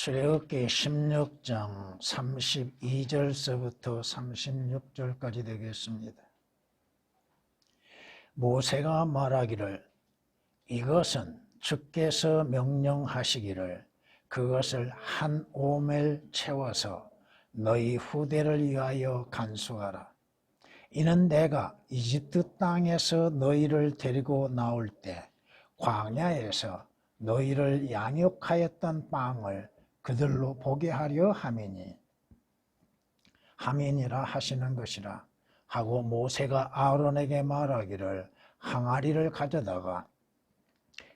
출애굽기 16장 32절서부터 36절까지 되겠습니다. 모세가 말하기를 이것은 주께서 명령하시기를 그것을 한 오멜 채워서 너희 후대를 위하여 간수하라. 이는 내가 이집트 땅에서 너희를 데리고 나올 때 광야에서 너희를 양육하였던 빵을 그들로 보게 하려 함이니라 하시는 것이라 하고 모세가 아론에게 말하기를 항아리를 가져다가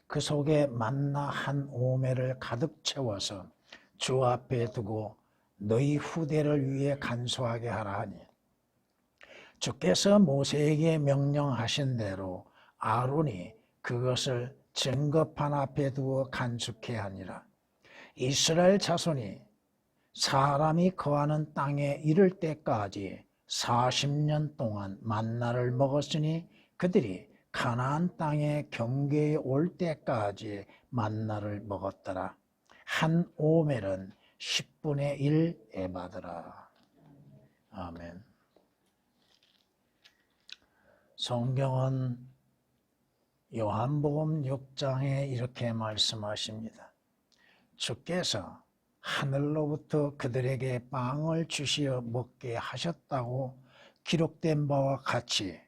그 속에 만나 한 오멜을 가득 채워서 주 앞에 두고 너희 후대를 위해 간수하게 하라 하니 주께서 모세에게 명령하신 대로 아론이 그것을 증거판 앞에 두어 간수케 하니라. 이스라엘 자손이 사람이 거하는 땅에 이를 때까지 40년 동안 만나를 먹었으니 그들이 가나안 땅에 경계에 올 때까지 만나를 먹었더라. 한 오멜은 10분의 1 에바더라. 아멘. 성경은 요한복음 6장에 이렇게 말씀하십니다. 주께서 하늘로부터 그들에게 빵을 주시어 먹게 하셨다고 기록된 바와 같이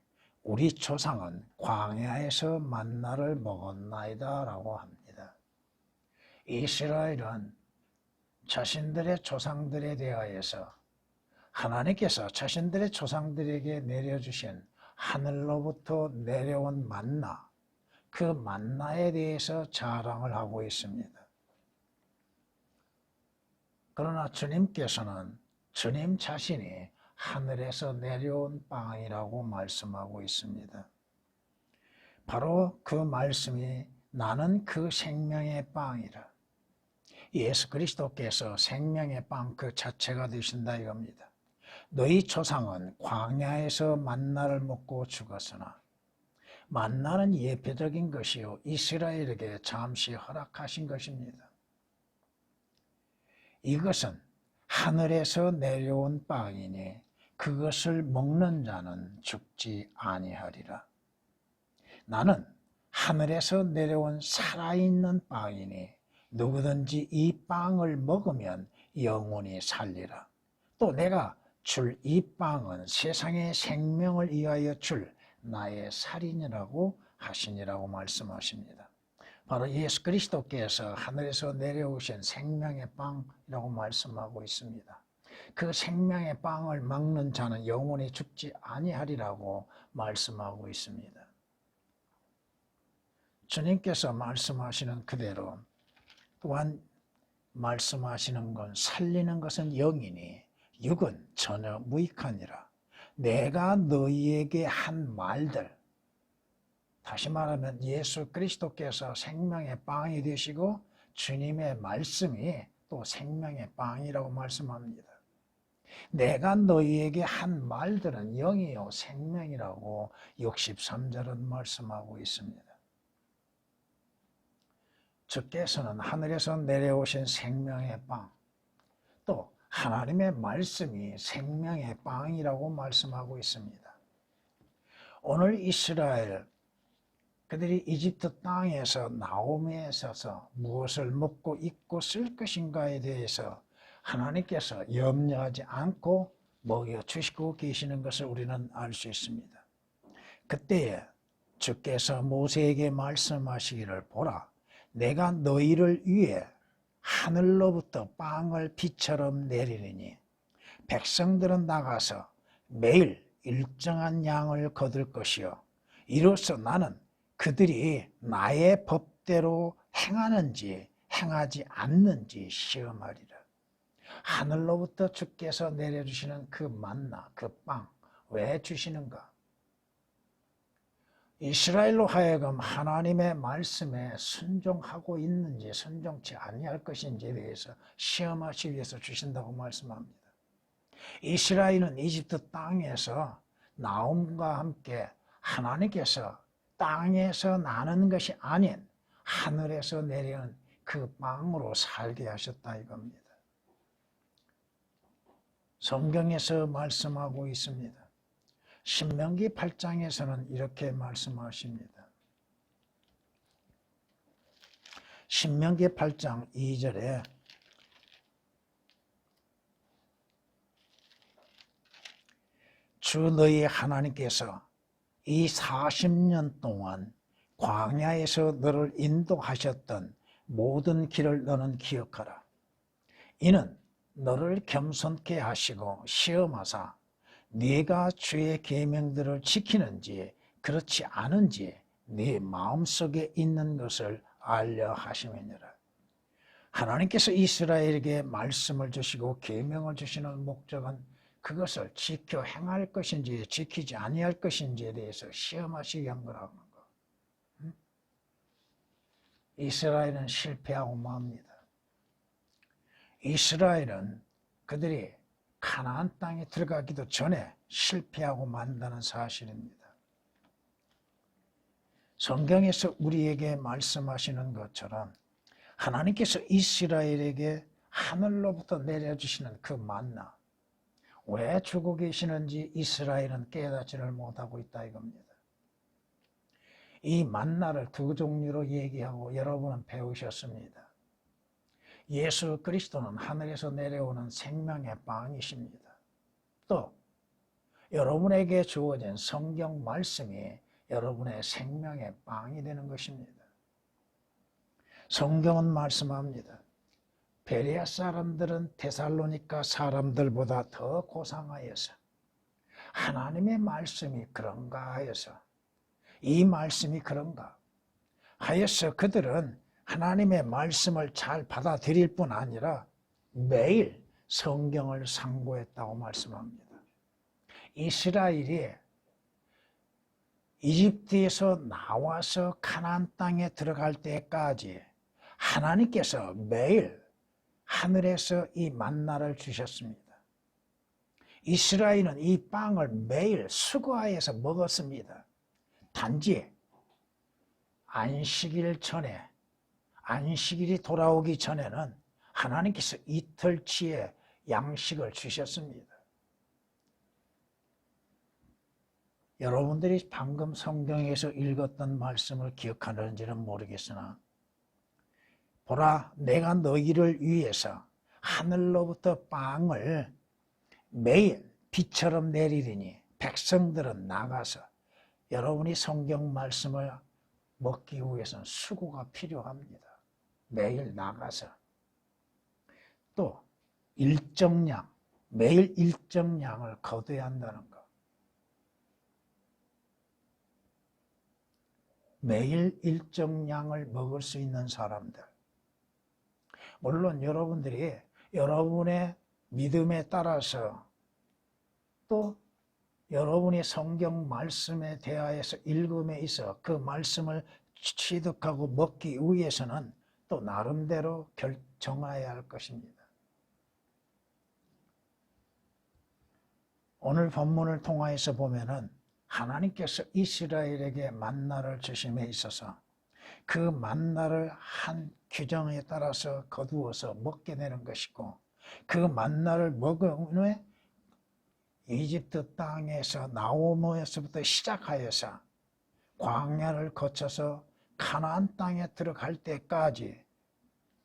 우리 조상은 광야에서 만나를 먹었나이다 라고 합니다. 이스라엘은 자신들의 조상들에 대하여서 하나님께서 자신들의 조상들에게 내려주신 하늘로부터 내려온 만나, 그 만나에 대해서 자랑을 하고 있습니다. 그러나 주님께서는 주님 자신이 하늘에서 내려온 빵이라고 말씀하고 있습니다. 바로 그 말씀이 나는 그 생명의 빵이라. 예수 그리스도께서 생명의 빵 그 자체가 되신다 이겁니다. 너희 조상은 광야에서 만나를 먹고 죽었으나 만나는 예표적인 것이요 이스라엘에게 잠시 허락하신 것입니다. 이것은 하늘에서 내려온 빵이니 그것을 먹는 자는 죽지 아니하리라. 나는 하늘에서 내려온 살아있는 빵이니 누구든지 이 빵을 먹으면 영원히 살리라. 또 내가 줄 이 빵은 세상의 생명을 위하여 줄 나의 살인이라고 하시니라고 말씀하십니다. 바로 예수 그리스도께서 하늘에서 내려오신 생명의 빵이라고 말씀하고 있습니다. 그 생명의 빵을 먹는 자는 영원히 죽지 아니하리라고 말씀하고 있습니다. 주님께서 말씀하시는 그대로 또한 말씀하시는 건 살리는 것은 영이니 육은 전혀 무익하니라. 내가 너희에게 한 말들, 다시 말하면 예수 그리스도께서 생명의 빵이 되시고 주님의 말씀이 또 생명의 빵이라고 말씀합니다. 내가 너희에게 한 말들은 영이요 생명이라고 63절은 말씀하고 있습니다. 주께서는 하늘에서 내려오신 생명의 빵, 또 하나님의 말씀이 생명의 빵이라고 말씀하고 있습니다. 오늘 이스라엘 그들이 이집트 땅에서 나옴에 서서 무엇을 먹고 입고 쓸 것인가에 대해서 하나님께서 염려하지 않고 먹여주시고 계시는 것을 우리는 알 수 있습니다. 그때에 주께서 모세에게 말씀하시기를 보라, 내가 너희를 위해 하늘로부터 빵을 비처럼 내리리니 백성들은 나가서 매일 일정한 양을 거둘 것이요 이로써 나는 그들이 나의 법대로 행하는지 행하지 않는지 시험하리라. 하늘로부터 주께서 내려주시는 그 만나, 그 빵, 왜 주시는가? 이스라엘로 하여금 하나님의 말씀에 순종하고 있는지 순종치 아니할 것인지에 대해서 시험하시기 위해서 주신다고 말씀합니다. 이스라엘은 이집트 땅에서 나옴과 함께 하나님께서 땅에서 나는 것이 아닌 하늘에서 내려온 그 빵으로 살게 하셨다 이겁니다. 성경에서 말씀하고 있습니다. 신명기 8장에서는 이렇게 말씀하십니다. 신명기 8장 2절에 주 너희 하나님께서 이 40년 동안 광야에서 너를 인도하셨던 모든 길을 너는 기억하라. 이는 너를 겸손케 하시고 시험하사 네가 주의 계명들을 지키는지 그렇지 않은지 네 마음속에 있는 것을 알려 하심이니라. 하나님께서 이스라엘에게 말씀을 주시고 계명을 주시는 목적은 그것을 지켜 행할 것인지 지키지 아니할 것인지에 대해서 시험하시게 한 거라는 거. 이스라엘은 실패하고 맙니다. 이스라엘은 그들이 가나안 땅에 들어가기도 전에 실패하고 만다는 사실입니다. 성경에서 우리에게 말씀하시는 것처럼 하나님께서 이스라엘에게 하늘로부터 내려주시는 그 만나, 왜 주고 계시는지 이스라엘은 깨닫지를 못하고 있다 이겁니다. 이 만나를 두 종류로 얘기하고 여러분은 배우셨습니다. 예수 그리스도는 하늘에서 내려오는 생명의 빵이십니다. 또 여러분에게 주어진 성경 말씀이 여러분의 생명의 빵이 되는 것입니다. 성경은 말씀합니다. 베레아 사람들은 데살로니가 사람들보다 더 고상하여서 하나님의 말씀이 그런가 하여서 이 말씀이 그런가 하여서 그들은 하나님의 말씀을 잘 받아들일 뿐 아니라 매일 성경을 상고했다고 말씀합니다. 이스라엘이 이집트에서 나와서 가나안 땅에 들어갈 때까지 하나님께서 매일 하늘에서 이 만나를 주셨습니다. 이스라엘은 이 빵을 매일 수거하여서 먹었습니다. 단지 안식일 전에, 안식일이 돌아오기 전에는 하나님께서 이틀치의 양식을 주셨습니다. 여러분들이 방금 성경에서 읽었던 말씀을 기억하는지는 모르겠으나 보라, 내가 너희를 위해서 하늘로부터 빵을 매일 비처럼 내리리니 백성들은 나가서 여러분이 성경 말씀을 먹기 위해서는 수고가 필요합니다. 매일 나가서 또 일정량, 매일 일정량을 거둬야 한다는 것. 매일 일정량을 먹을 수 있는 사람들. 물론 여러분들이 여러분의 믿음에 따라서 또 여러분이 성경 말씀에 대하여서 읽음에 있어 그 말씀을 취득하고 먹기 위해서는 또 나름대로 결정해야 할 것입니다. 오늘 본문을 통하여서 보면은 하나님께서 이스라엘에게 만나를 주심에 있어서 그 만나를 한 규정에 따라서 거두어서 먹게 되는 것이고 그 만나를 먹은 후에 이집트 땅에서 나오므에서부터 시작하여서 광야를 거쳐서 가나안 땅에 들어갈 때까지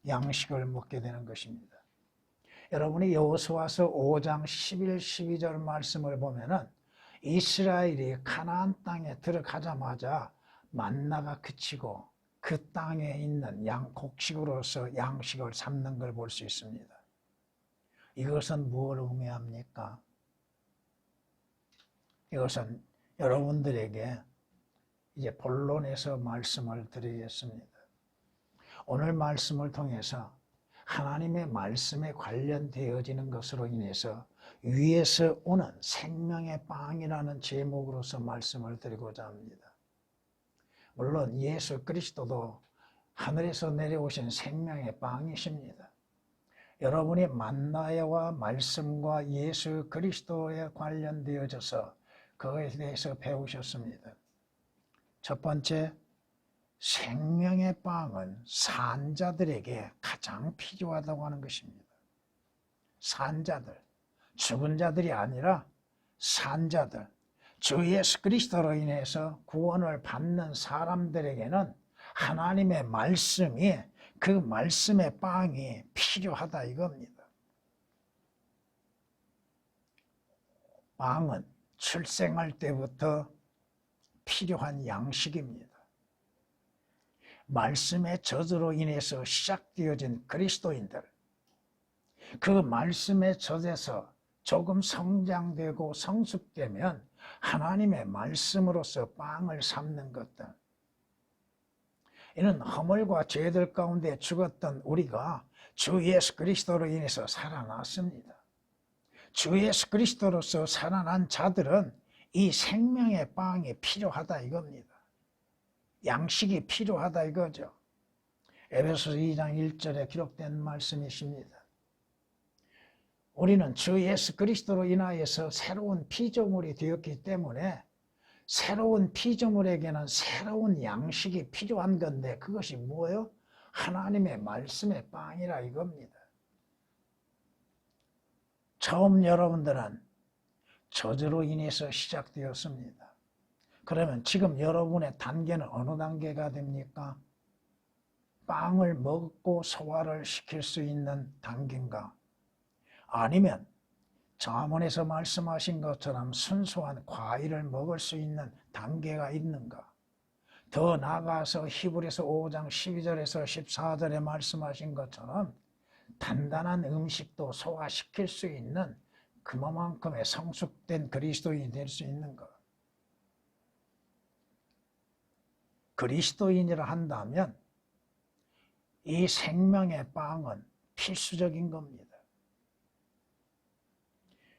양식을 먹게 되는 것입니다. 여러분이 여호수아서 5장 11, 12절 말씀을 보면은 이스라엘이 가나안 땅에 들어가자마자 만나가 그치고 그 땅에 있는 곡식으로서 양식을 삼는 걸 볼 수 있습니다. 이것은 무엇을 의미합니까? 이것은 여러분들에게 이제 본론에서 말씀을 드리겠습니다. 오늘 말씀을 통해서 하나님의 말씀에 관련되어지는 것으로 인해서 위에서 오는 생명의 빵이라는 제목으로서 말씀을 드리고자 합니다. 물론 예수 그리스도도 하늘에서 내려오신 생명의 빵이십니다. 여러분이 만나와 말씀과 예수 그리스도에 관련되어져서 그것에 대해서 배우셨습니다. 첫 번째, 생명의 빵은 산 자들에게 가장 필요하다고 하는 것입니다. 산 자들, 죽은 자들이 아니라 산 자들, 주 예수 그리스도로 인해서 구원을 받는 사람들에게는 하나님의 말씀이, 그 말씀의 빵이 필요하다 이겁니다. 빵은 출생할 때부터 필요한 양식입니다. 말씀의 저주로 인해서 시작되어진 그리스도인들, 그 말씀의 젖에서 조금 성장되고 성숙되면 하나님의 말씀으로서 빵을 삼는 것들, 이는 허물과 죄들 가운데 죽었던 우리가 주 예수 그리스도로 인해서 살아났습니다. 주 예수 그리스도로서 살아난 자들은 이 생명의 빵이 필요하다 이겁니다. 양식이 필요하다 이거죠. 에베소서 2장 1절에 기록된 말씀이십니다. 우리는 주 예수 그리스도로 인하여서 새로운 피조물이 되었기 때문에 새로운 피조물에게는 새로운 양식이 필요한 건데, 그것이 뭐예요? 하나님의 말씀의 빵이라 이겁니다. 처음 여러분들은 저주로 인해서 시작되었습니다. 그러면 지금 여러분의 단계는 어느 단계가 됩니까? 빵을 먹고 소화를 시킬 수 있는 단계인가? 아니면 잠언에서 말씀하신 것처럼 순수한 과일을 먹을 수 있는 단계가 있는가? 더 나아가서 히브리서 5장 12절에서 14절에 말씀하신 것처럼 단단한 음식도 소화시킬 수 있는 그만큼의 성숙된 그리스도인이 될 수 있는가? 그리스도인이라 한다면 이 생명의 빵은 필수적인 겁니다.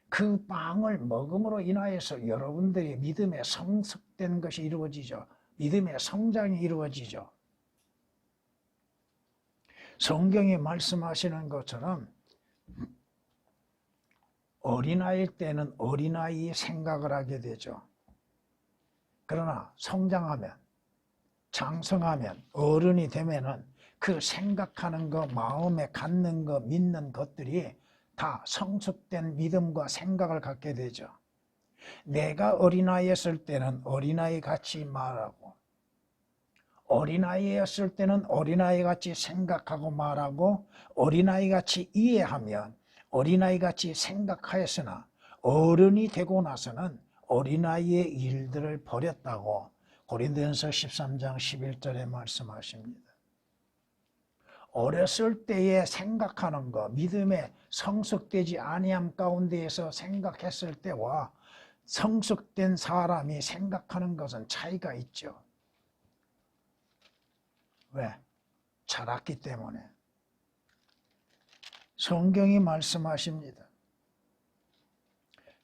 그 빵을 먹음으로 인하여서 여러분들의 믿음의 성숙된 것이 이루어지죠. 믿음의 성장이 이루어지죠. 성경이 말씀하시는 것처럼 어린아이일 때는 어린아이의 생각을 하게 되죠. 그러나 성장하면, 장성하면, 어른이 되면은 그 생각하는 것, 마음에 갖는 것, 믿는 것들이 다 성숙된 믿음과 생각을 갖게 되죠. 내가 어린아이였을 때는 어린아이 같이 말하고, 어린아이였을 때는 어린아이 같이 생각하고 말하고, 어린아이 같이 이해하면 어린아이 같이 생각하였으나 어른이 되고 나서는 어린아이의 일들을 버렸다고 고린도전서 13장 11절에 말씀하십니다. 어렸을 때에 생각하는 것, 믿음에 성숙되지 아니함 가운데에서 생각했을 때와 성숙된 사람이 생각하는 것은 차이가 있죠. 왜? 자랐기 때문에. 성경이 말씀하십니다.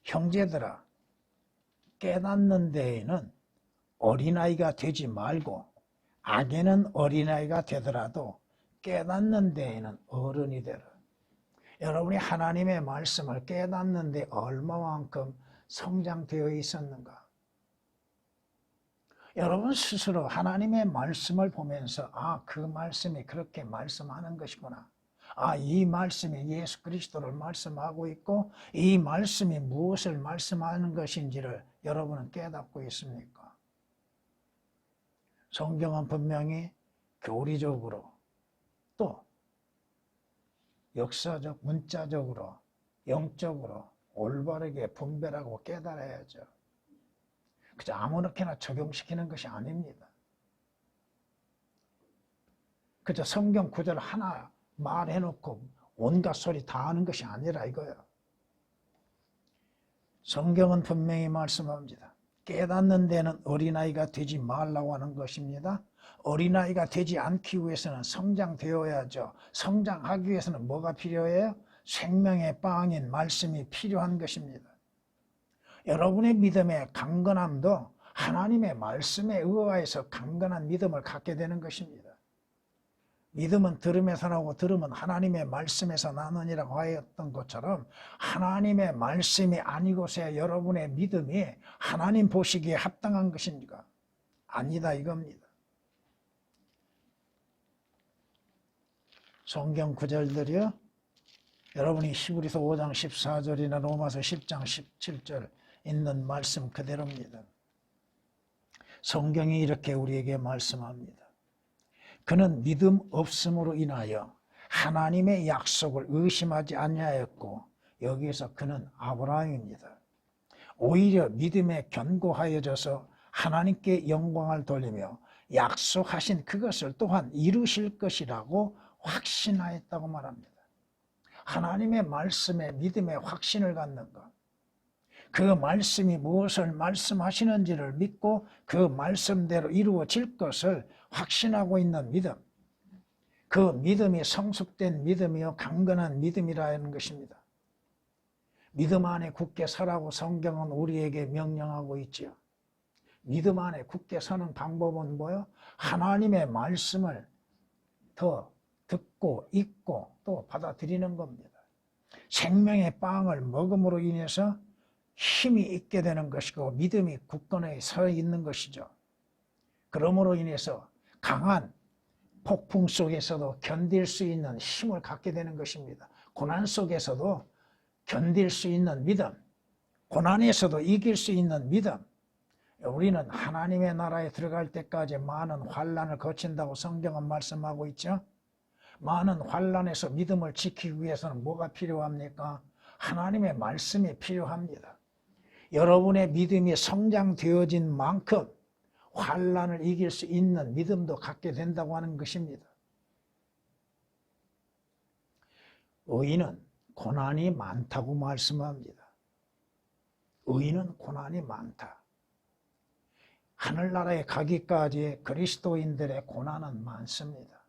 형제들아, 깨닫는 데에는 어린아이가 되지 말고, 악에는 어린아이가 되더라도 깨닫는 데에는 어른이 되라. 여러분이 하나님의 말씀을 깨닫는 데 얼마만큼 성장되어 있었는가? 여러분 스스로 하나님의 말씀을 보면서 그 말씀이 그렇게 말씀하는 것이구나. 이 말씀이 예수 그리스도를 말씀하고 있고 이 말씀이 무엇을 말씀하는 것인지를 여러분은 깨닫고 있습니까? 성경은 분명히 교리적으로 또 역사적, 문자적으로, 영적으로 올바르게 분별하고 깨달아야죠. 그저 아무렇게나 적용시키는 것이 아닙니다. 그저 성경 구절 하나 말해놓고 온갖 소리 다 하는 것이 아니라 이거예요. 성경은 분명히 말씀합니다. 깨닫는 데는 어린아이가 되지 말라고 하는 것입니다. 어린아이가 되지 않기 위해서는 성장되어야죠. 성장하기 위해서는 뭐가 필요해요? 생명의 빵인 말씀이 필요한 것입니다. 여러분의 믿음의 강건함도 하나님의 말씀에 의하여서 강건한 믿음을 갖게 되는 것입니다. 믿음은 들음에서 나고 들음은 하나님의 말씀에서 나느니라고 하였던 것처럼 하나님의 말씀이 아니고서야 여러분의 믿음이 하나님 보시기에 합당한 것입니까? 아니다 이겁니다. 성경 구절들이요. 여러분이 히브리서 5장 14절이나 로마서 10장 17절 있는 말씀 그대로입니다. 성경이 이렇게 우리에게 말씀합니다. 그는 믿음 없음으로 인하여 하나님의 약속을 의심하지 아니하였고, 여기에서 그는 아브라함입니다. 오히려 믿음에 견고하여져서 하나님께 영광을 돌리며 약속하신 그것을 또한 이루실 것이라고 확신하였다고 말합니다. 하나님의 말씀에 믿음의 확신을 갖는 것, 그 말씀이 무엇을 말씀하시는지를 믿고 그 말씀대로 이루어질 것을 확신하고 있는 믿음, 그 믿음이 성숙된 믿음이요 강건한 믿음이라는 것입니다. 믿음 안에 굳게 서라고 성경은 우리에게 명령하고 있지요. 믿음 안에 굳게 서는 방법은 뭐요? 하나님의 말씀을 더 듣고 읽고 또 받아들이는 겁니다. 생명의 빵을 먹음으로 인해서 힘이 있게 되는 것이고 믿음이 굳건하게 서 있는 것이죠. 그러므로 인해서 강한 폭풍 속에서도 견딜 수 있는 힘을 갖게 되는 것입니다. 고난 속에서도 견딜 수 있는 믿음, 고난에서도 이길 수 있는 믿음. 우리는 하나님의 나라에 들어갈 때까지 많은 환난을 거친다고 성경은 말씀하고 있죠. 많은 환난에서 믿음을 지키기 위해서는 뭐가 필요합니까? 하나님의 말씀이 필요합니다. 여러분의 믿음이 성장되어진 만큼 환난을 이길 수 있는 믿음도 갖게 된다고 하는 것입니다. 의인은 고난이 많다고 말씀합니다. 의인은 고난이 많다. 하늘나라에 가기까지 그리스도인들의 고난은 많습니다.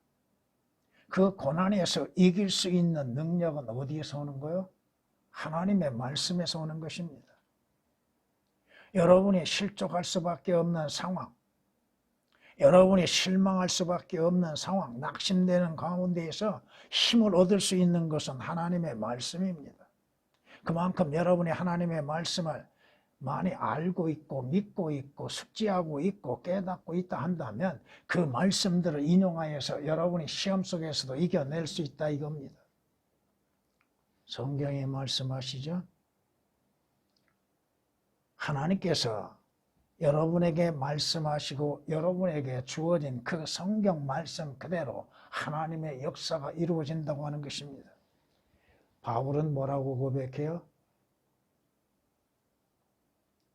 그 고난에서 이길 수 있는 능력은 어디에서 오는 거요? 하나님의 말씀에서 오는 것입니다. 여러분이 실족할 수밖에 없는 상황, 여러분이 실망할 수밖에 없는 상황, 낙심되는 가운데에서 힘을 얻을 수 있는 것은 하나님의 말씀입니다. 그만큼 여러분이 하나님의 말씀을 많이 알고 있고 믿고 있고 숙지하고 있고 깨닫고 있다 한다면 그 말씀들을 인용하여서 여러분이 시험 속에서도 이겨낼 수 있다 이겁니다. 성경에 말씀하시죠? 하나님께서 여러분에게 말씀하시고 여러분에게 주어진 그 성경 말씀 그대로 하나님의 역사가 이루어진다고 하는 것입니다. 바울은 뭐라고 고백해요?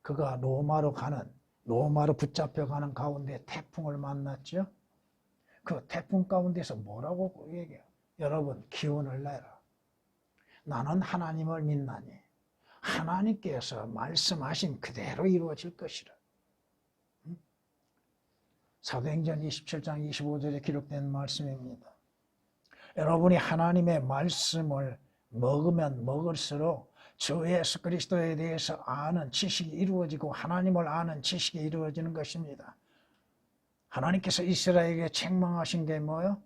그가 로마로 붙잡혀가는 가운데 태풍을 만났죠. 그 태풍 가운데서 뭐라고 얘기해요? 여러분 기운을 내라. 나는 하나님을 믿나니 하나님께서 말씀하신 그대로 이루어질 것이라. 사도행전 27장 25절에 기록된 말씀입니다. 여러분이 하나님의 말씀을 먹으면 먹을수록 주 예수 그리스도에 대해서 아는 지식이 이루어지고 하나님을 아는 지식이 이루어지는 것입니다. 하나님께서 이스라엘에게 책망하신 게 뭐예요?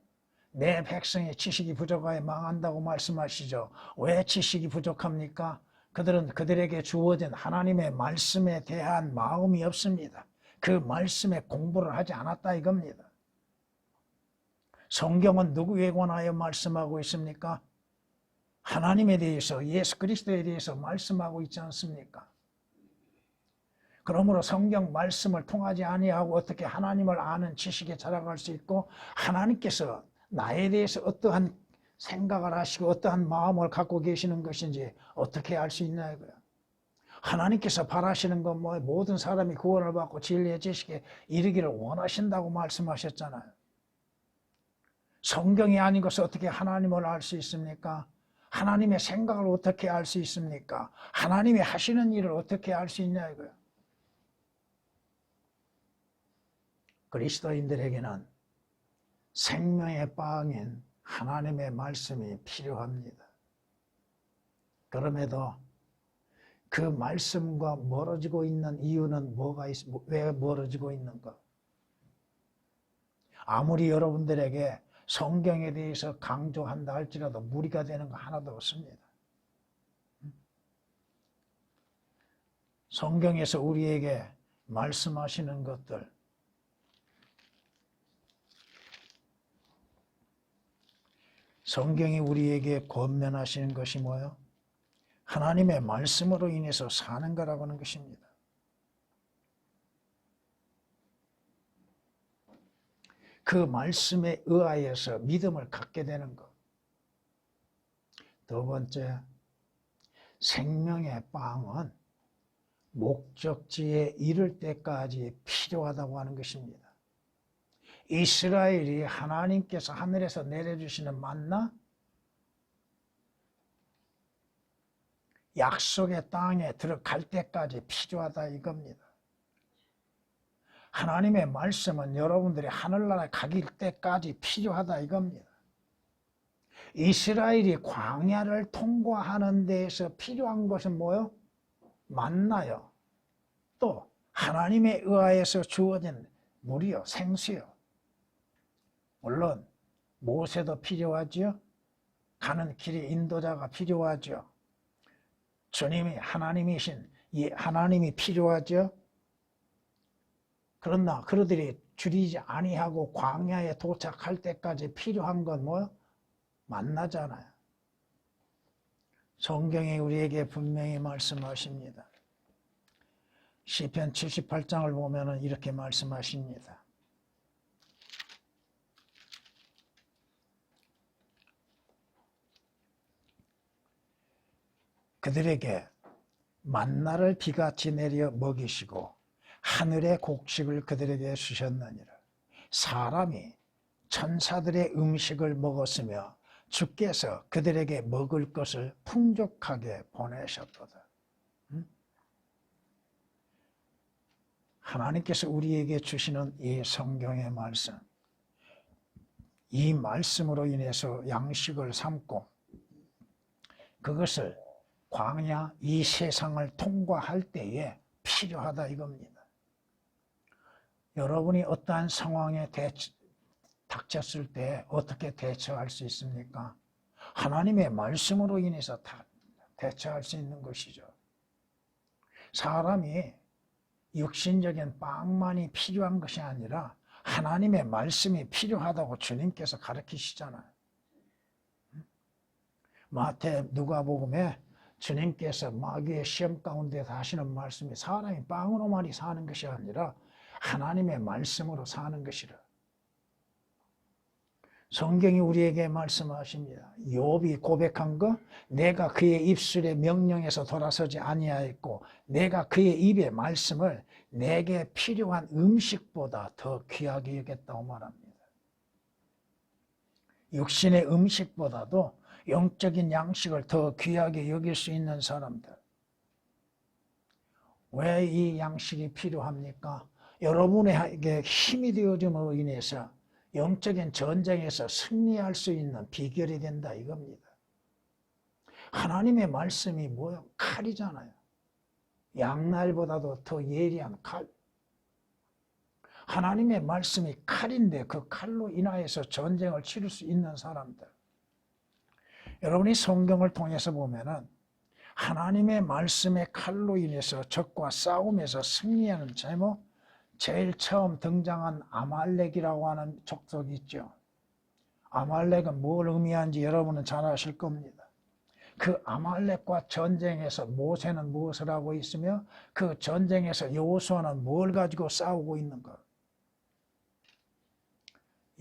내 백성의 지식이 부족하여 망한다고 말씀하시죠. 왜 지식이 부족합니까? 그들은 그들에게 주어진 하나님의 말씀에 대한 마음이 없습니다. 그 말씀에 공부를 하지 않았다 이겁니다. 성경은 누구에 관하여 말씀하고 있습니까? 하나님에 대해서, 예수 그리스도에 대해서 말씀하고 있지 않습니까? 그러므로 성경 말씀을 통하지 아니하고 어떻게 하나님을 아는 지식에 자라갈 수 있고 하나님께서 나에 대해서 어떠한 생각을 하시고 어떠한 마음을 갖고 계시는 것인지 어떻게 알 수 있나 이거야. 하나님께서 바라시는 건 뭐 모든 사람이 구원을 받고 진리의 지식에 이르기를 원하신다고 말씀하셨잖아요. 성경이 아닌 것을 어떻게 하나님을 알 수 있습니까? 하나님의 생각을 어떻게 알 수 있습니까? 하나님이 하시는 일을 어떻게 알 수 있냐 이거예요. 그리스도인들에게는 생명의 빵인 하나님의 말씀이 필요합니다. 그럼에도 그 말씀과 멀어지고 있는 이유는 왜 멀어지고 있는가? 아무리 여러분들에게 성경에 대해서 강조한다 할지라도 무리가 되는 거 하나도 없습니다. 성경에서 우리에게 말씀하시는 것들, 성경이 우리에게 권면하시는 것이 뭐예요? 하나님의 말씀으로 인해서 사는 거라고 하는 것입니다. 그 말씀에 의하여서 믿음을 갖게 되는 것. 두 번째, 생명의 빵은 목적지에 이를 때까지 필요하다고 하는 것입니다. 이스라엘이 하나님께서 하늘에서 내려주시는 만나, 약속의 땅에 들어갈 때까지 필요하다 이겁니다. 하나님의 말씀은 여러분들이 하늘나라에 가길 때까지 필요하다 이겁니다. 이스라엘이 광야를 통과하는 데에서 필요한 것은 뭐요? 만나요. 또 하나님에 의하여서 주어진 물이요, 생수요. 물론 모세도 필요하죠. 가는 길에 인도자가 필요하죠. 주님이 하나님이신 이 하나님이 필요하죠. 그러나 그들이 줄이지 아니하고 광야에 도착할 때까지 필요한 건 뭐요? 만나잖아요. 성경이 우리에게 분명히 말씀하십니다. 시편 78장을 보면 이렇게 말씀하십니다. 그들에게 만나를 비같이 내려 먹이시고 하늘의 곡식을 그들에게 주셨느니라. 사람이 천사들의 음식을 먹었으며 주께서 그들에게 먹을 것을 풍족하게 보내셨도다. 하나님께서 우리에게 주시는 이 성경의 말씀, 이 말씀으로 인해서 양식을 삼고 그것을 광야 이 세상을 통과할 때에 필요하다 이겁니다. 여러분이 어떠한 상황에 닥쳤을 때 어떻게 대처할 수 있습니까? 하나님의 말씀으로 인해서 대처할 수 있는 것이죠. 사람이 육신적인 빵만이 필요한 것이 아니라 하나님의 말씀이 필요하다고 주님께서 가르치시잖아요. 마태 누가복음에 주님께서 마귀의 시험 가운데서 하시는 말씀이 사람이 빵으로만이 사는 것이 아니라 하나님의 말씀으로 사는 것이라. 성경이 우리에게 말씀하십니다. 욥이 고백한 거, 내가 그의 입술의 명령에서 돌아서지 아니하였고 내가 그의 입의 말씀을 내게 필요한 음식보다 더 귀하게 여겼다고 말합니다. 육신의 음식보다도 영적인 양식을 더 귀하게 여길 수 있는 사람들. 왜 이 양식이 필요합니까? 여러분에게 힘이 되어줌으로 인해서 영적인 전쟁에서 승리할 수 있는 비결이 된다 이겁니다. 하나님의 말씀이 뭐예요? 칼이잖아요. 양날보다도 더 예리한 칼. 하나님의 말씀이 칼인데 그 칼로 인하여서 전쟁을 치를 수 있는 사람들. 여러분이 성경을 통해서 보면은 하나님의 말씀의 칼로 인해서 적과 싸움에서 승리하는 제목, 제일 처음 등장한 아말렉이라고 하는 족속이 있죠. 아말렉은 뭘 의미하는지 여러분은 잘 아실 겁니다. 그 아말렉과 전쟁에서 모세는 무엇을 하고 있으며 그 전쟁에서 여호수아는 뭘 가지고 싸우고 있는가?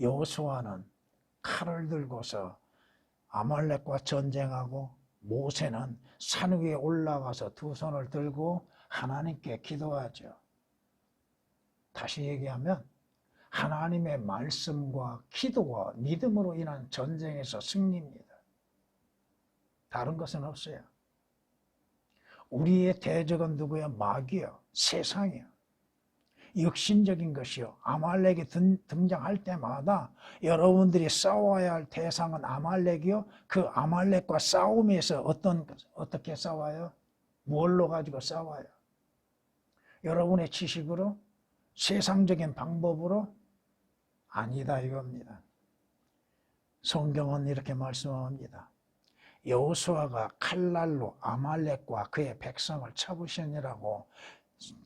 여호수아는 칼을 들고서 아말렉과 전쟁하고 모세는 산 위에 올라가서 두 손을 들고 하나님께 기도하죠. 다시 얘기하면 하나님의 말씀과 기도와 믿음으로 인한 전쟁에서 승리입니다. 다른 것은 없어요. 우리의 대적은 누구야? 마귀요. 세상이요. 육신적인 것이요. 아말렉이 등장할 때마다 여러분들이 싸워야 할 대상은 아말렉이요. 그 아말렉과 싸움에서 어떻게 싸워요? 뭘로 가지고 싸워요? 여러분의 지식으로? 세상적인 방법으로? 아니다 이겁니다. 성경은 이렇게 말씀합니다. 여호수아가 칼날로 아말렉과 그의 백성을 쳐부시니라고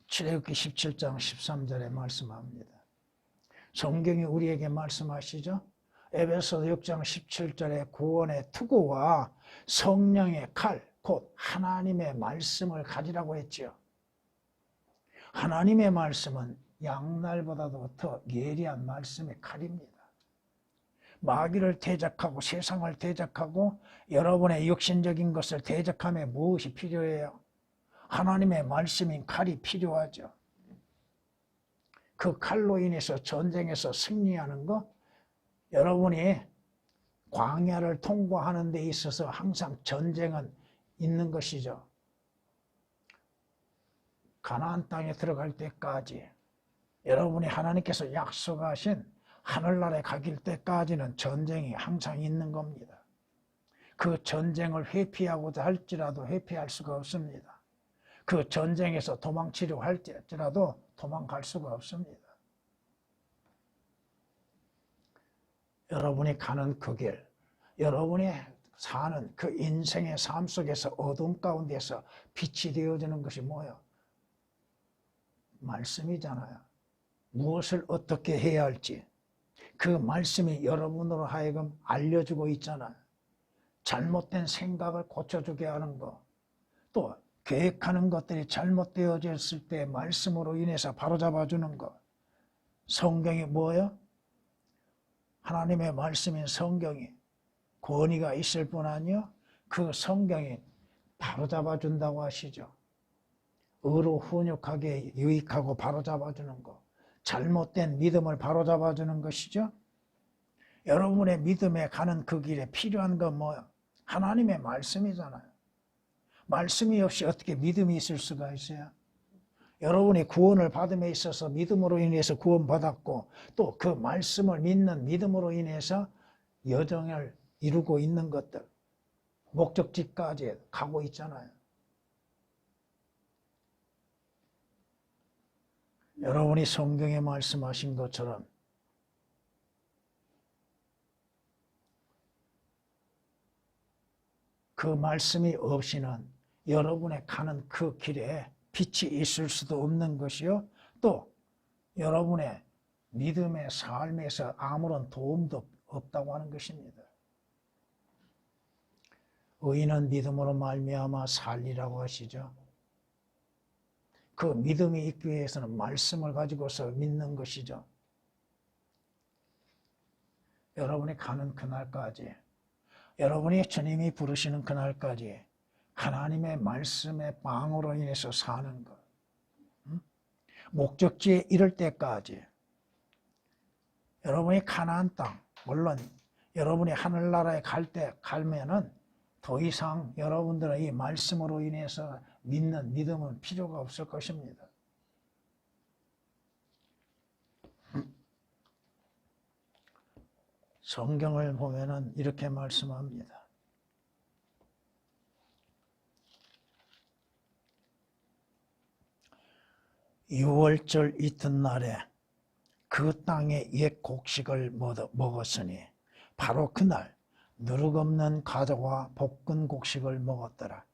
출애굽기 17장 13절에 말씀합니다. 성경이 우리에게 말씀하시죠. 에베소 6장 17절에 구원의 투구와 성령의 칼, 곧 하나님의 말씀을 가지라고 했지요. 하나님의 말씀은 양날보다도 더 예리한 말씀의 칼입니다. 마귀를 대적하고 세상을 대적하고 여러분의 육신적인 것을 대적함에 무엇이 필요해요? 하나님의 말씀인 칼이 필요하죠. 그 칼로 인해서 전쟁에서 승리하는 것, 여러분이 광야를 통과하는 데 있어서 항상 전쟁은 있는 것이죠. 가나안 땅에 들어갈 때까지 여러분이 하나님께서 약속하신 하늘나라에 가길 때까지는 전쟁이 항상 있는 겁니다. 그 전쟁을 회피하고자 할지라도 회피할 수가 없습니다. 그 전쟁에서 도망치려고 할지라도 도망갈 수가 없습니다. 여러분이 가는 그 길, 여러분이 사는 그 인생의 삶 속에서 어둠 가운데서 빛이 되어지는 것이 뭐예요? 말씀이잖아요. 무엇을 어떻게 해야 할지 그 말씀이 여러분으로 하여금 알려주고 있잖아요. 잘못된 생각을 고쳐주게 하는 것, 또 계획하는 것들이 잘못되어졌을 때 말씀으로 인해서 바로잡아주는 것. 성경이 뭐예요? 하나님의 말씀인 성경이 권위가 있을 뿐 아니요 그 성경이 바로잡아준다고 하시죠. 의로 훈육하게 유익하고 바로잡아주는 것, 잘못된 믿음을 바로잡아주는 것이죠. 여러분의 믿음에 가는 그 길에 필요한 건 뭐예요? 하나님의 말씀이잖아요. 말씀이 없이 어떻게 믿음이 있을 수가 있어요? 여러분이 구원을 받음에 있어서 믿음으로 인해서 구원받았고 또 그 말씀을 믿는 믿음으로 인해서 여정을 이루고 있는 것들, 목적지까지 가고 있잖아요. 여러분이 성경에 말씀하신 것처럼 그 말씀이 없이는 여러분의 가는 그 길에 빛이 있을 수도 없는 것이요. 또 여러분의 믿음의 삶에서 아무런 도움도 없다고 하는 것입니다. 의인은 믿음으로 말미암아 살리라고 하시죠. 그 믿음이 있기 위해서는 말씀을 가지고서 믿는 것이죠. 여러분이 가는 그날까지, 여러분이 주님이 부르시는 그날까지 하나님의 말씀의 방으로 인해서 사는 것, 목적지에 이를 때까지 여러분이 가나안 땅, 물론 여러분이 하늘나라에 가면은 더 이상 여러분들의 이 말씀으로 인해서 믿는 믿음은 필요가 없을 것입니다. 성경을 보면은 이렇게 말씀합니다. 유월절 이튿날에 그 땅의 옛 곡식을 먹었으니 바로 그날 누룩없는 가져와 볶은 곡식을 먹었더라.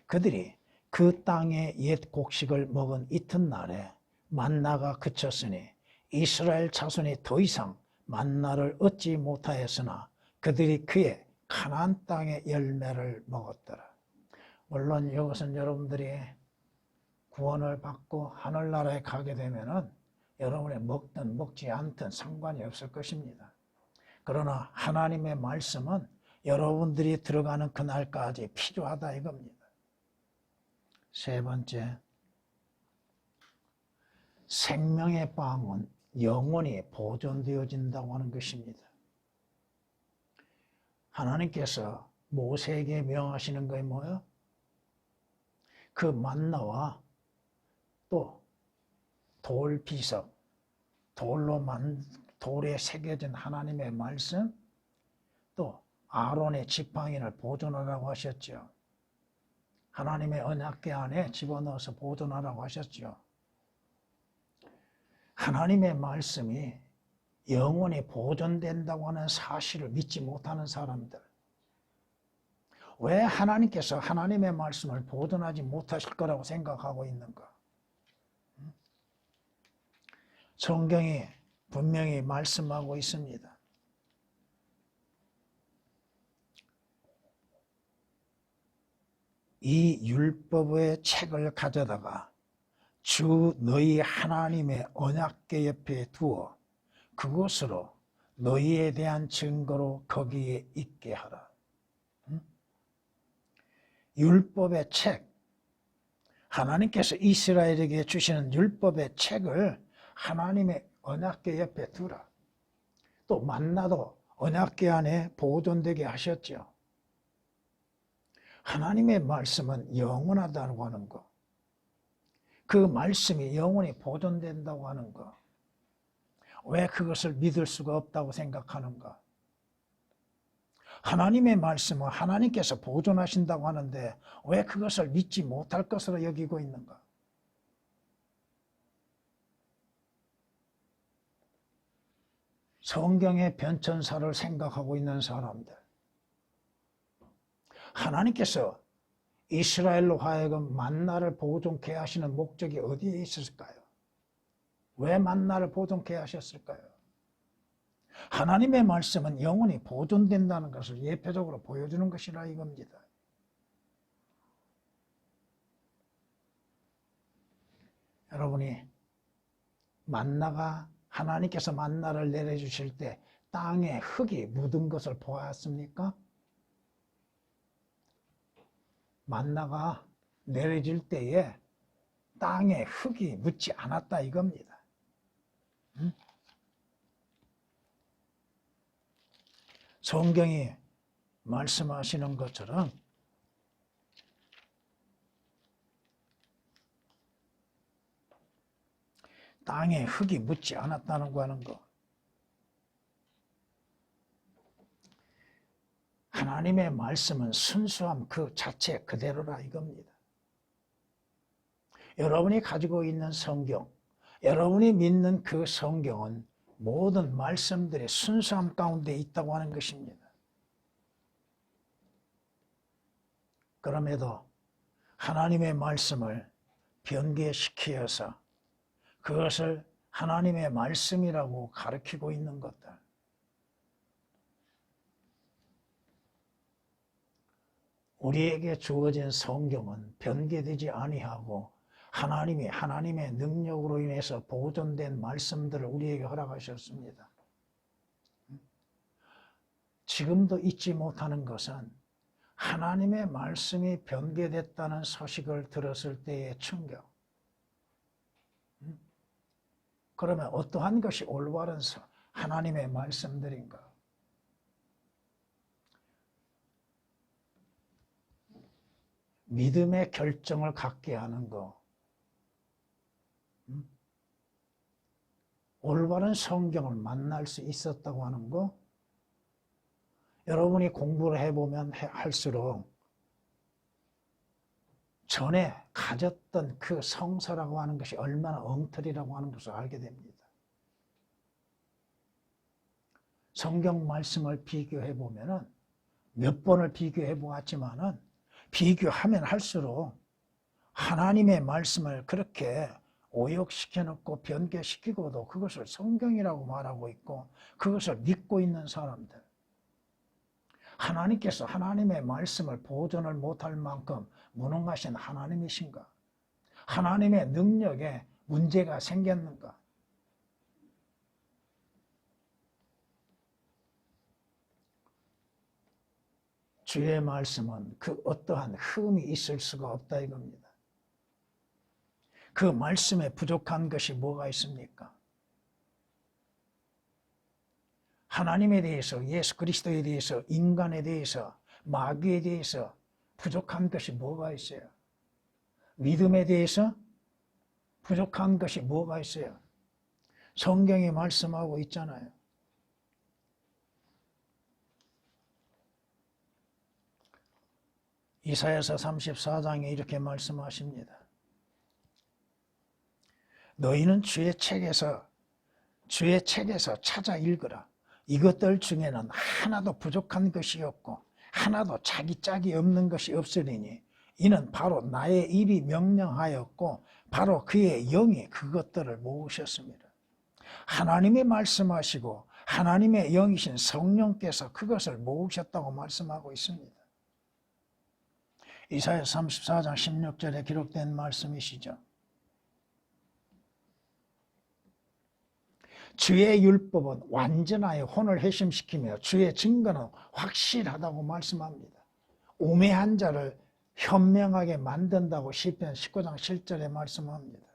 그들이 그 땅의 옛 곡식을 먹은 이튿날에 만나가 그쳤으니 이스라엘 자손이 더 이상 만나를 얻지 못하였으나 그들이 그의 가나안 땅의 열매를 먹었더라. 물론 이것은 여러분들이 구원을 받고 하늘나라에 가게 되면은 여러분이 먹든 먹지 않든 상관이 없을 것입니다. 그러나 하나님의 말씀은 여러분들이 들어가는 그날까지 필요하다 이겁니다. 세 번째, 생명의 빵은 영원히 보존되어진다고 하는 것입니다. 하나님께서 모세에게 명하시는 것이 뭐예요? 그 만나와 또 돌비석, 돌에 새겨진 하나님의 말씀, 또 아론의 지팡이를 보존하라고 하셨죠. 하나님의 언약궤 안에 집어넣어서 보존하라고 하셨죠. 하나님의 말씀이 영원히 보존된다고 하는 사실을 믿지 못하는 사람들, 왜 하나님께서 하나님의 말씀을 보존하지 못하실 거라고 생각하고 있는가? 성경이 분명히 말씀하고 있습니다. 이 율법의 책을 가져다가 주 너희 하나님의 언약궤 옆에 두어 그것으로 너희에 대한 증거로 거기에 있게 하라. 율법의 책, 하나님께서 이스라엘에게 주시는 율법의 책을 하나님의 언약궤 옆에 두라. 또 만나도 언약궤 안에 보존되게 하셨죠. 하나님의 말씀은 영원하다고 하는 것, 그 말씀이 영원히 보존된다고 하는 것, 왜 그것을 믿을 수가 없다고 생각하는가? 하나님의 말씀은 하나님께서 보존하신다고 하는데 왜 그것을 믿지 못할 것으로 여기고 있는가? 성경의 변천사를 생각하고 있는 사람들, 하나님께서 이스라엘로 하여금 만나를 보존케 하시는 목적이 어디에 있었을까요? 왜 만나를 보존케 하셨을까요? 하나님의 말씀은 영원히 보존된다는 것을 예표적으로 보여주는 것이라 이겁니다. 여러분이 만나가 하나님께서 만나를 내려주실 때 땅에 흙이 묻은 것을 보았습니까? 만나가 내려질 때에 땅에 흙이 묻지 않았다 이겁니다. 성경이 말씀하시는 것처럼 땅에 흙이 묻지 않았다는 거 하는 거. 하나님의 말씀은 순수함 그 자체 그대로라 이겁니다. 여러분이 가지고 있는 성경, 여러분이 믿는 그 성경은 모든 말씀들의 순수함 가운데 있다고 하는 것입니다. 그럼에도 하나님의 말씀을 변개시키어서 그것을 하나님의 말씀이라고 가르치고 있는 것들, 우리에게 주어진 성경은 변개되지 아니하고 하나님이 하나님의 능력으로 인해서 보존된 말씀들을 우리에게 허락하셨습니다. 지금도 잊지 못하는 것은 하나님의 말씀이 변개됐다는 소식을 들었을 때의 충격. 그러면 어떠한 것이 올바른 하나님의 말씀들인가? 믿음의 결정을 갖게 하는 것, 올바른 성경을 만날 수 있었다고 하는 것, 여러분이 공부를 해보면 할수록 전에 가졌던 그 성서라고 하는 것이 얼마나 엉터리라고 하는 것을 알게 됩니다. 성경 말씀을 비교해보면 몇 번을 비교해보았지만은 비교하면 할수록 하나님의 말씀을 그렇게 오역시켜 놓고 변개시키고도 그것을 성경이라고 말하고 있고 그것을 믿고 있는 사람들, 하나님께서 하나님의 말씀을 보존을 못할 만큼 무능하신 하나님이신가? 하나님의 능력에 문제가 생겼는가? 주의 말씀은 그 어떠한 흠이 있을 수가 없다 이겁니다. 그 말씀에 부족한 것이 뭐가 있습니까? 하나님에 대해서, 예수 그리스도에 대해서, 인간에 대해서, 마귀에 대해서 부족한 것이 뭐가 있어요? 믿음에 대해서 부족한 것이 뭐가 있어요? 성경이 말씀하고 있잖아요. 이사야서 34장에 이렇게 말씀하십니다. 너희는 주의 책에서 찾아 읽으라. 이것들 중에는 하나도 부족한 것이 없고 하나도 자기 짝이 없는 것이 없으리니 이는 바로 나의 입이 명령하였고 바로 그의 영이 그것들을 모으셨습니다. 하나님이 말씀하시고 하나님의 영이신 성령께서 그것을 모으셨다고 말씀하고 있습니다. 이사야 34장 16절에 기록된 말씀이시죠. 주의 율법은 완전하여 혼을 회심시키며 주의 증거는 확실하다고 말씀합니다. 우매한 자를 현명하게 만든다고 시편 19장 7절에 말씀합니다.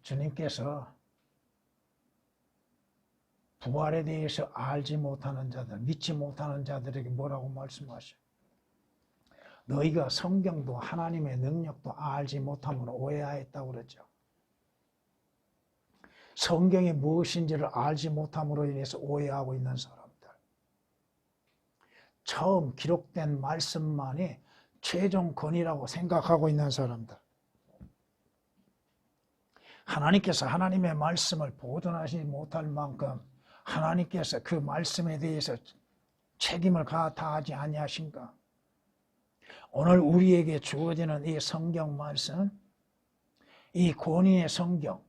주님께서 부활에 대해서 알지 못하는 자들, 믿지 못하는 자들에게 뭐라고 말씀하셔요? 너희가 성경도 하나님의 능력도 알지 못함으로 오해하였다고 그러죠. 성경이 무엇인지를 알지 못함으로 인해서 오해하고 있는 사람들. 처음 기록된 말씀만이 최종 권위라고 생각하고 있는 사람들. 하나님께서 하나님의 말씀을 보존하지 못할 만큼 하나님께서 그 말씀에 대해서 책임을 다하지 아니하신가? 오늘 우리에게 주어지는 이 성경 말씀, 이 권위의 성경,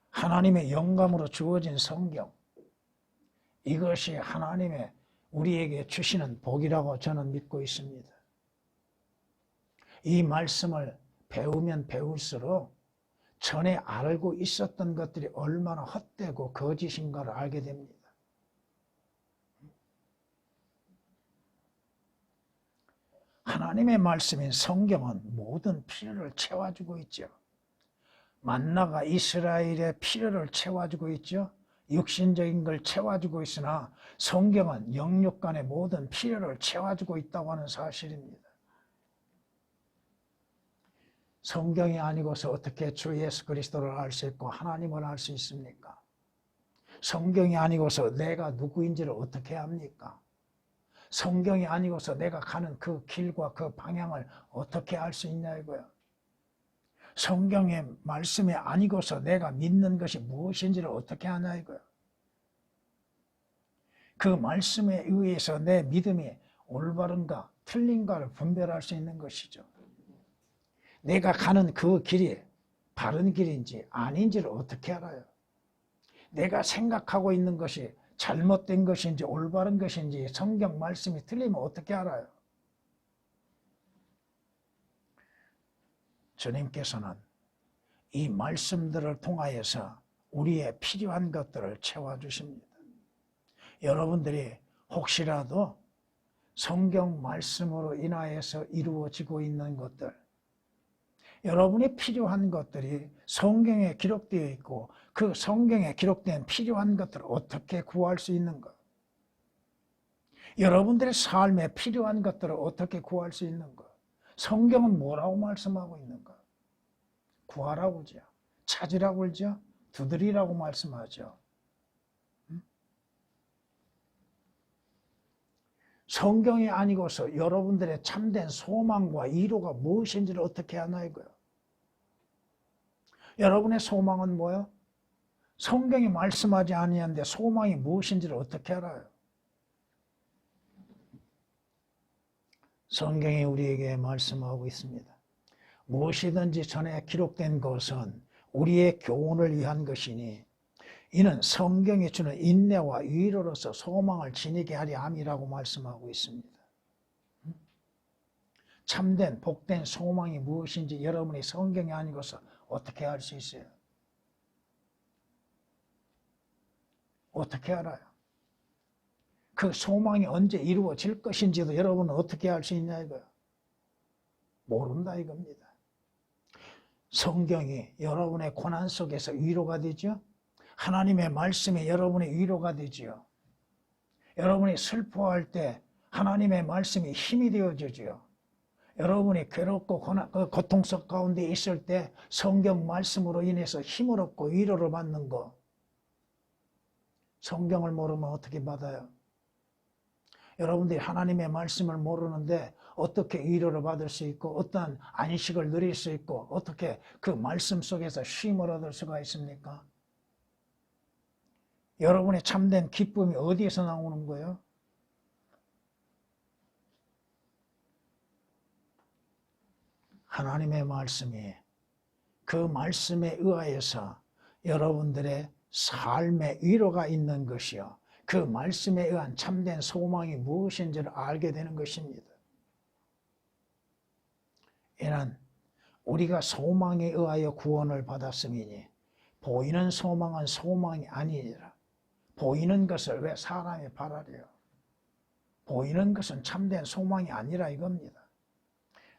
하나님의 영감으로 주어진 성경, 이것이 하나님의 우리에게 주시는 복이라고 저는 믿고 있습니다. 이 말씀을 배우면 배울수록 전에 알고 있었던 것들이 얼마나 헛되고 거짓인가를 알게 됩니다. 하나님의 말씀인 성경은 모든 필요를 채워주고 있죠. 만나가 이스라엘의 필요를 채워주고 있죠. 육신적인 걸 채워주고 있으나 성경은 영육 간의 모든 필요를 채워주고 있다고 하는 사실입니다. 성경이 아니고서 어떻게 주 예수 그리스도를 알 수 있고 하나님을 알 수 있습니까? 성경이 아니고서 내가 누구인지를 어떻게 합니까? 성경이 아니고서 내가 가는 그 길과 그 방향을 어떻게 알 수 있냐 이거야. 성경의 말씀이 아니고서 내가 믿는 것이 무엇인지를 어떻게 하냐 이거야. 그 말씀에 의해서 내 믿음이 올바른가 틀린가를 분별할 수 있는 것이죠. 내가 가는 그 길이 바른 길인지 아닌지를 어떻게 알아요? 내가 생각하고 있는 것이 잘못된 것인지 올바른 것인지 성경 말씀이 틀리면 어떻게 알아요? 주님께서는 이 말씀들을 통하여서 우리의 필요한 것들을 채워주십니다. 여러분들이 혹시라도 성경 말씀으로 인하여서 이루어지고 있는 것들, 여러분이 필요한 것들이 성경에 기록되어 있고 그 성경에 기록된 필요한 것들을 어떻게 구할 수 있는가? 여러분들의 삶에 필요한 것들을 어떻게 구할 수 있는가? 성경은 뭐라고 말씀하고 있는가? 구하라고 하죠. 찾으라고 하죠. 두드리라고 말씀하죠. 성경이 아니고서 여러분들의 참된 소망과 위로가 무엇인지를 어떻게 하나 이거요. 여러분의 소망은 뭐예요? 성경이 말씀하지 아니하는데 소망이 무엇인지를 어떻게 알아요? 성경이 우리에게 말씀하고 있습니다. 무엇이든지 전에 기록된 것은 우리의 교훈을 위한 것이니 이는 성경이 주는 인내와 위로로서 소망을 지니게 하려 함이라고 말씀하고 있습니다. 참된 복된 소망이 무엇인지 여러분이 성경이 아니고서 어떻게 알 수 있어요? 어떻게 알아요? 그 소망이 언제 이루어질 것인지도 여러분은 어떻게 알 수 있냐 이거야. 모른다 이겁니다. 성경이 여러분의 고난 속에서 위로가 되죠. 하나님의 말씀이 여러분의 위로가 되죠. 여러분이 슬퍼할 때 하나님의 말씀이 힘이 되어주죠. 여러분이 괴롭고 고통 속 가운데 있을 때 성경 말씀으로 인해서 힘을 얻고 위로를 받는 거. 성경을 모르면 어떻게 받아요? 여러분들이 하나님의 말씀을 모르는데 어떻게 위로를 받을 수 있고 어떠한 안식을 누릴 수 있고 어떻게 그 말씀 속에서 쉼을 얻을 수가 있습니까? 여러분의 참된 기쁨이 어디에서 나오는 거예요? 하나님의 말씀이 그 말씀에 의하여서 여러분들의 삶의 위로가 있는 것이요. 그 말씀에 의한 참된 소망이 무엇인지를 알게 되는 것입니다. 이는 우리가 소망에 의하여 구원을 받았음이니 보이는 소망은 소망이 아니니라. 보이는 것을 왜 사람이 바라려요? 보이는 것은 참된 소망이 아니라 이겁니다.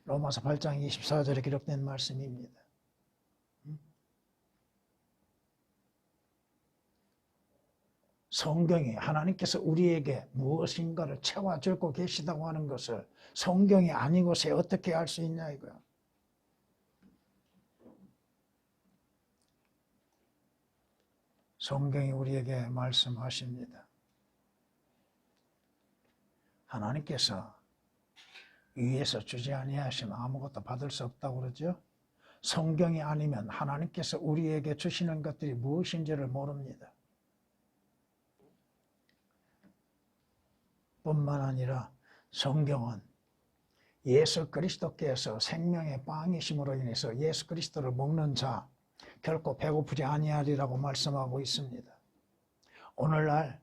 로마서 8장 24절에 기록된 말씀입니다. 성경이 하나님께서 우리에게 무엇인가를 채워주고 계시다고 하는 것을 성경이 아니고서 어떻게 알 수 있냐 이거야. 성경이 우리에게 말씀하십니다. 하나님께서 위에서 주지 아니하시면 아무것도 받을 수 없다고 그러죠. 성경이 아니면 하나님께서 우리에게 주시는 것들이 무엇인지를 모릅니다. 뿐만 아니라 성경은 예수 그리스도께서 생명의 빵이심으로 인해서 예수 그리스도를 먹는 자 결코 배고프지 아니하리라고 말씀하고 있습니다. 오늘날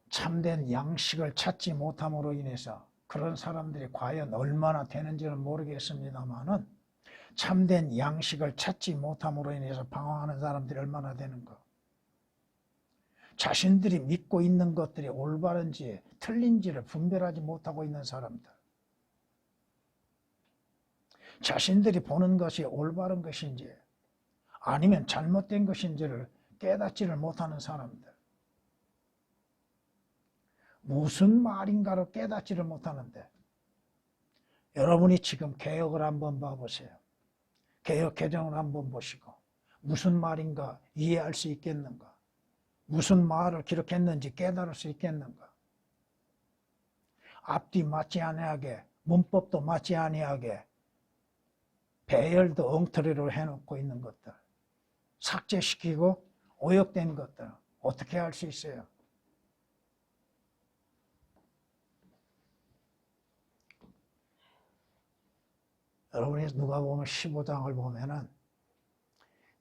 참된 양식을 찾지 못함으로 인해서 그런 사람들이 과연 얼마나 되는지는 모르겠습니다만은 참된 양식을 찾지 못함으로 인해서 방황하는 사람들이 얼마나 되는가. 자신들이 믿고 있는 것들이 올바른지 틀린지를 분별하지 못하고 있는 사람들. 자신들이 보는 것이 올바른 것인지 아니면 잘못된 것인지를 깨닫지를 못하는 사람들. 무슨 말인가를 깨닫지를 못하는데 여러분이 지금 개역을 한번 봐보세요. 개역 개정을 한번 보시고 무슨 말인가 이해할 수 있겠는가? 무슨 말을 기록했는지 깨달을 수 있겠는가? 앞뒤 맞지 아니하게 문법도 맞지 아니하게 배열도 엉터리로 해놓고 있는 것들 삭제시키고 오역된 것들 어떻게 할 수 있어요? 여러분이 누가복음 15장을 보면은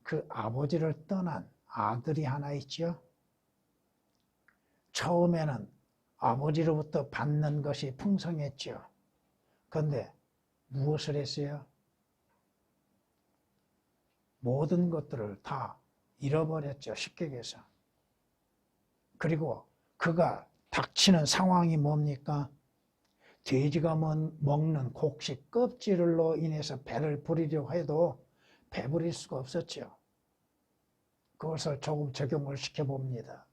그 아버지를 떠난 아들이 하나 있죠. 처음에는 아버지로부터 받는 것이 풍성했죠. 그런데 무엇을 했어요? 모든 것들을 다 잃어버렸죠. 쉽게 얘기해서. 그리고 그가 닥치는 상황이 뭡니까? 돼지가 먹는 곡식 껍질로 인해서 배를 부리려고 해도 배부릴 수가 없었죠. 그것을 조금 적용을 시켜봅니다.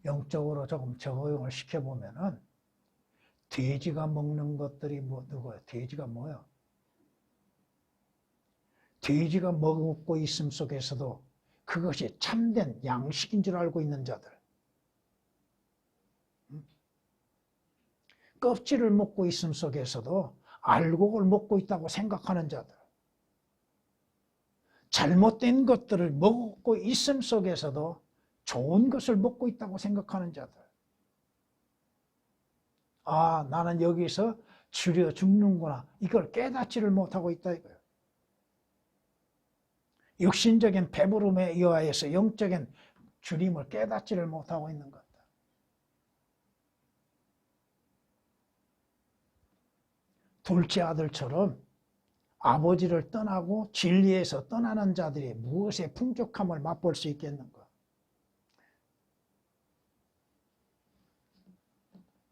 영적으로 조금 적용을 시켜보면은 돼지가 먹는 것들이 누구예요? 돼지가 뭐예요? 돼지가 먹고 있음 속에서도 그것이 참된 양식인 줄 알고 있는 자들. 껍질을 먹고 있음 속에서도 알곡을 먹고 있다고 생각하는 자들. 잘못된 것들을 먹고 있음 속에서도 좋은 것을 먹고 있다고 생각하는 자들. 아, 나는 여기서 줄여 죽는구나. 이걸 깨닫지를 못하고 있다 이거예요. 육신적인 배부름에 의하여서 영적인 주님을 깨닫지를 못하고 있는 것. 둘째 아들처럼 아버지를 떠나고 진리에서 떠나는 자들이 무엇의 풍족함을 맛볼 수 있겠는가?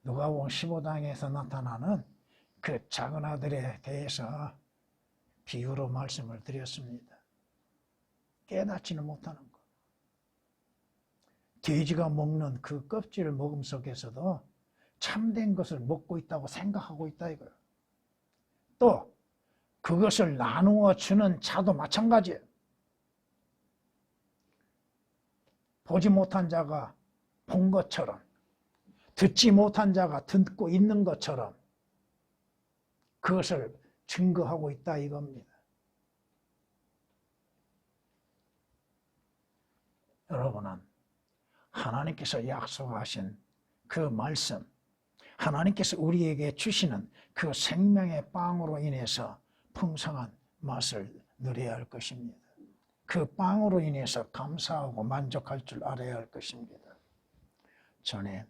누가복음 15장에서 나타나는 그 작은 아들에 대해서 비유로 말씀을 드렸습니다. 깨닫지는 못하는 것. 돼지가 먹는 그 껍질을 먹음 속에서도 참된 것을 먹고 있다고 생각하고 있다 이거예요. 또 그것을 나누어 주는 자도 마찬가지예요. 보지 못한 자가 본 것처럼 듣지 못한 자가 듣고 있는 것처럼 그것을 증거하고 있다 이겁니다. 여러분은 하나님께서 약속하신 그 말씀, 하나님께서 우리에게 주시는 그 생명의 빵으로 인해서 풍성한 맛을 누려야 할 것입니다. 그 빵으로 인해서 감사하고 만족할 줄 알아야 할 것입니다. 전에